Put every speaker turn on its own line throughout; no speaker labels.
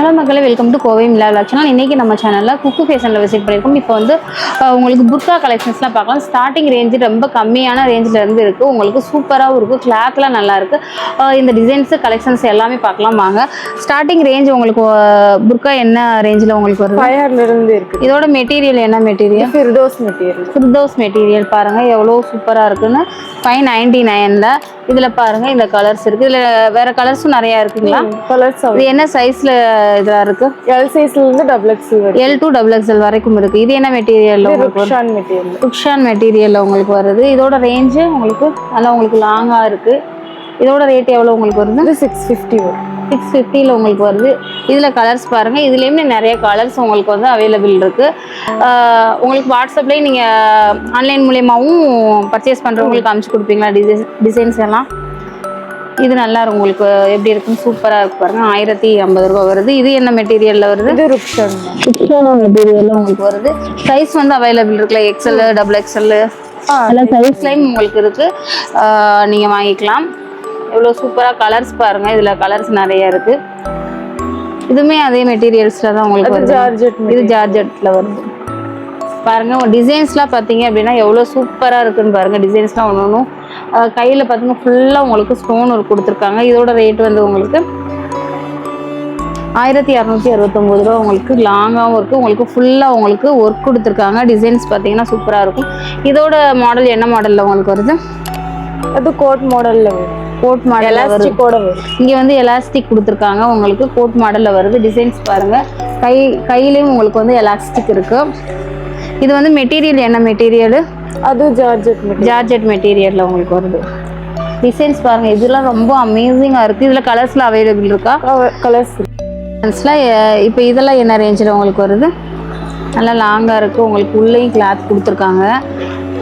Hello மக்களே, welcome to Kovai Mila vlog channel. இன்றைக்கி நம்ம சேனலில் குக்கு ஃபேஷனில் விசிட் பண்ணியிருக்கோம். இப்போ வந்து உங்களுக்கு புர்கா கலெக்ஷன்ஸ்லாம் பார்க்கலாம். ஸ்டார்டிங் ரேஞ்சு ரொம்ப கம்மியான ரேஞ்சில் இருந்து இருக்குது. உங்களுக்கு சூப்பராகவும் இருக்கும், கிளாத்லாம் நல்லாயிருக்கு. இந்த டிசைன்ஸு கலெக்ஷன்ஸ் எல்லாமே பார்க்கலாம் வாங்க. ஸ்டார்டிங் ரேஞ்ச் உங்களுக்கு புர்கா என்ன ரேஞ்சில் உங்களுக்கு வருது?
500 இருக்குது.
இதோட மெட்டீரியல் என்ன மெட்டீரியல்? ஃபிர்தோஸ் மெட்டீரியல் பாருங்கள் எவ்வளோ சூப்பராக இருக்குன்னு. 599 இதில் பாருங்கள் இந்த கலர்ஸ் இருக்குது. இதில் வேறு கலர்ஸும் நிறையா இருக்குங்களா?
கலர்ஸ்
இது என்ன சைஸில் இதாக இருக்குது?
L சைஸ்லேருந்து XXL
L to XXL வரைக்கும் இருக்குது. இது என்ன மெட்டீரியல்?
ருக்ஷான்
மெட்டீரியலில் உங்களுக்கு வருது. இதோட ரேஞ்சு உங்களுக்கு நல்லா உங்களுக்கு லாங்காக இருக்குது. இதோட ரேட் எவ்வளோ உங்களுக்கு வருது?
650 வரும்.
650 உங்களுக்கு வருது. இதில் கலர்ஸ் பாருங்கள். இதுலேயுமே நிறைய கலர்ஸ் உங்களுக்கு வந்து அவைலபிள் இருக்குது. உங்களுக்கு வாட்ஸ்அப்லேயே நீங்கள் ஆன்லைன் மூலியமாகவும் பர்ச்சேஸ் பண்ணுறவங்களுக்கு அனுப்பிச்சி கொடுப்பீங்களா டிசைன்ஸ் எல்லாம்? இது நல்லா இருக்கும். உங்களுக்கு எப்படி இருக்குன்னு சூப்பராக இருக்கு பாருங்க. 1050 ரூபா வருது. இது என்ன மெட்டீரியலில் வருது?
இது ருக்ஷான்
மெட்டீரியலில் உங்களுக்கு வருது. சைஸ் வந்து அவைலபிள் இருக்குல்ல, XL XXL எல்லாம் சைஸ்லையும் உங்களுக்கு இருக்குது. நீங்கள் வாங்கிக்கலாம். எவ்வளோ சூப்பராக கலர்ஸ் பாருங்கள். இதில் கலர்ஸ் நிறைய இருக்குது. இதுவுமே அதே மெட்டீரியல்ஸில் தான் உங்களுக்கு வருது. இது ஜார்ஜெட்டில் வருது பாருங்கள். டிசைன்ஸ்லாம் பார்த்தீங்க அப்படின்னா எவ்வளோ சூப்பராக இருக்குன்னு பாருங்கள். டிசைன்ஸ்லாம் ஒன்று ஒன்றும் கையில் பார்த்தீங்கன்னா ஃபுல்லாக உங்களுக்கு ஸ்டோன் ஒர்க் கொடுத்துருக்காங்க. இதோட ரேட் வந்து உங்களுக்கு 1269 ரூபா. உங்களுக்கு லாங்காகவும் இருக்குது. உங்களுக்கு ஃபுல்லாக உங்களுக்கு ஒர்க் கொடுத்துருக்காங்க. டிசைன்ஸ் பார்த்தீங்கன்னா சூப்பராக இருக்கும். இதோட மாடல் என்ன மாடலில் உங்களுக்கு வருது?
அது கோட் மாடலில் வரும்.
கோட் மாடல் வருது. இங்கே வந்து எலாஸ்டிக் கொடுத்துருக்காங்க. உங்களுக்கு கோட் மாடலில் வருது. டிசைன்ஸ் பாருங்கள். கையிலையும் உங்களுக்கு வந்து எலாஸ்டிக் இருக்குது. இது வந்து மெட்டீரியல் என்ன மெட்டீரியல்?
அது
ஜார்ஜெட் மெட்டீரியலில் உங்களுக்கு வருது. டிசைன்ஸ் பாருங்கள். இதெல்லாம் ரொம்ப அமேசிங்காக இருக்குது. இதில் கலர்ஸில் அவைலபிள் இருக்கா? கலர்ஸ்லாம் இப்போ இதெல்லாம் என்ன ரேஞ்சில் உங்களுக்கு வருது? நல்லா லாங்காக இருக்குது. உங்களுக்கு உள்ளேயும் கிளாத் கொடுத்துருக்காங்க.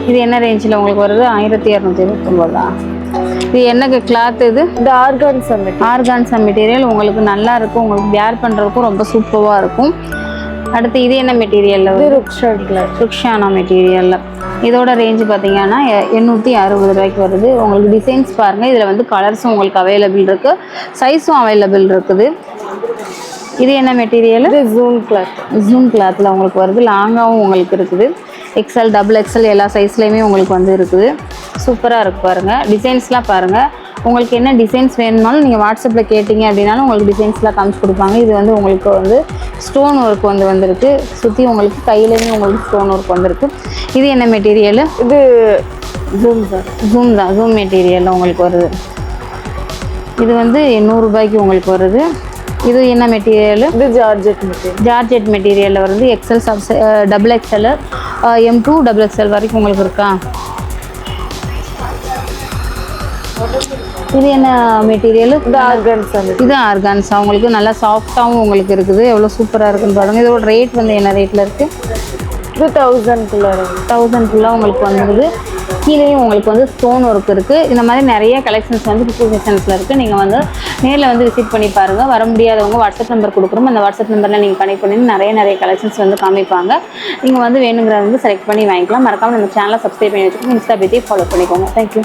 இது என்ன ரேஞ்சில் உங்களுக்கு வருது? 1229 தான். இது என்ன கிளாத்? இது ஆர்கான்சா மெட்டீரியல். உங்களுக்கு நல்லா இருக்கும். உங்களுக்கு வேர் பண்ணுறதுக்கும் ரொம்ப சூப்பராக இருக்கும். அடுத்து இது என்ன மெட்டீரியலில் வருது? ருக்ஷானா மெட்டீரியலில். இதோட ரேஞ்சு பார்த்தீங்கன்னா 860 ரூபாய்க்கு வருது. உங்களுக்கு டிசைன்ஸ் பாருங்கள். இதில் வந்து கலர்ஸும் உங்களுக்கு அவைலபிள் இருக்குது, சைஸும் அவைலபிள் இருக்குது. இது என்ன மெட்டீரியல்? ஜூம் கிளாத்தில் உங்களுக்கு வருது. லாங்காகவும் உங்களுக்கு இருக்குது. XL XXL எல்லா சைஸ்லேயுமே உங்களுக்கு வந்து இருக்குது. சூப்பராக இருக்குது பாருங்கள். டிசைன்ஸ்லாம் பாருங்கள். உங்களுக்கு என்ன டிசைன்ஸ் வேணும்னாலும் நீங்கள் வாட்ஸ்அப்பில் கேட்டிங்க அப்படின்னாலும் உங்களுக்கு டிசைன்ஸ்லாம் காமிச்சு கொடுப்பாங்க. இது வந்து உங்களுக்கு வந்து ஸ்டோன் ஒர்க் வந்துருக்கு. சுற்றி உங்களுக்கு கையிலேயுமே உங்களுக்கு ஸ்டோன் ஒர்க் வந்துருக்கு. இது என்ன மெட்டீரியல்?
இது
ஜூம் மெட்டீரியலில் உங்களுக்கு வருது. இது வந்து 100 ரூபாய்க்கு உங்களுக்கு வருது. இது என்ன மெட்டீரியல்?
இது
ஜார்ஜெட் மெட்டீரியலில் வருது. XL XXL M2 XXL வரைக்கும் உங்களுக்கு இருக்கா? இது என்ன மெட்டீரியல்? இது ஆர்கான்ஸா. உங்களுக்கு நல்லா சாஃப்டாகவும் உங்களுக்கு இருக்குது. எவ்வளோ சூப்பராக இருக்குன்னு பாருங்கள். இதோட ரேட் வந்து என்ன ரேட்டில் இருக்குது?
இது 1000
உங்களுக்கு வந்துடுது. கீழேயும் உங்களுக்கு வந்து ஸ்டோன் ஒர்க் இருக்குது. இந்த மாதிரி நிறைய கலெக்ஷன்ஸ் வந்து குக்கு ஃபேஷன்ஸில் இருக்குது. நீங்கள் வந்து நேரில் வந்து விசிட் பண்ணி பாருங்கள். வர முடியாதவங்க வாட்ஸ்அப் நம்பர் கொடுக்குறோம். அந்த வாட்ஸ்அப் நம்பரில் நீங்கள் கனெக்ட் பண்ணி நிறைய கலெக்ஷன்ஸ் வந்து காமிப்பாங்க. நீங்கள் வந்து வேணுங்கிறத வந்து செலக்ட் பண்ணி வாங்கிக்கலாம். மறக்காமல் நம்ம சேனலை சப்ஸ்கிரைப் பண்ணி வச்சுக்கோங்க. இன்ஸ்டா பேஜை ஃபாலோ பண்ணிக்கோங்க. தேங்க்யூ.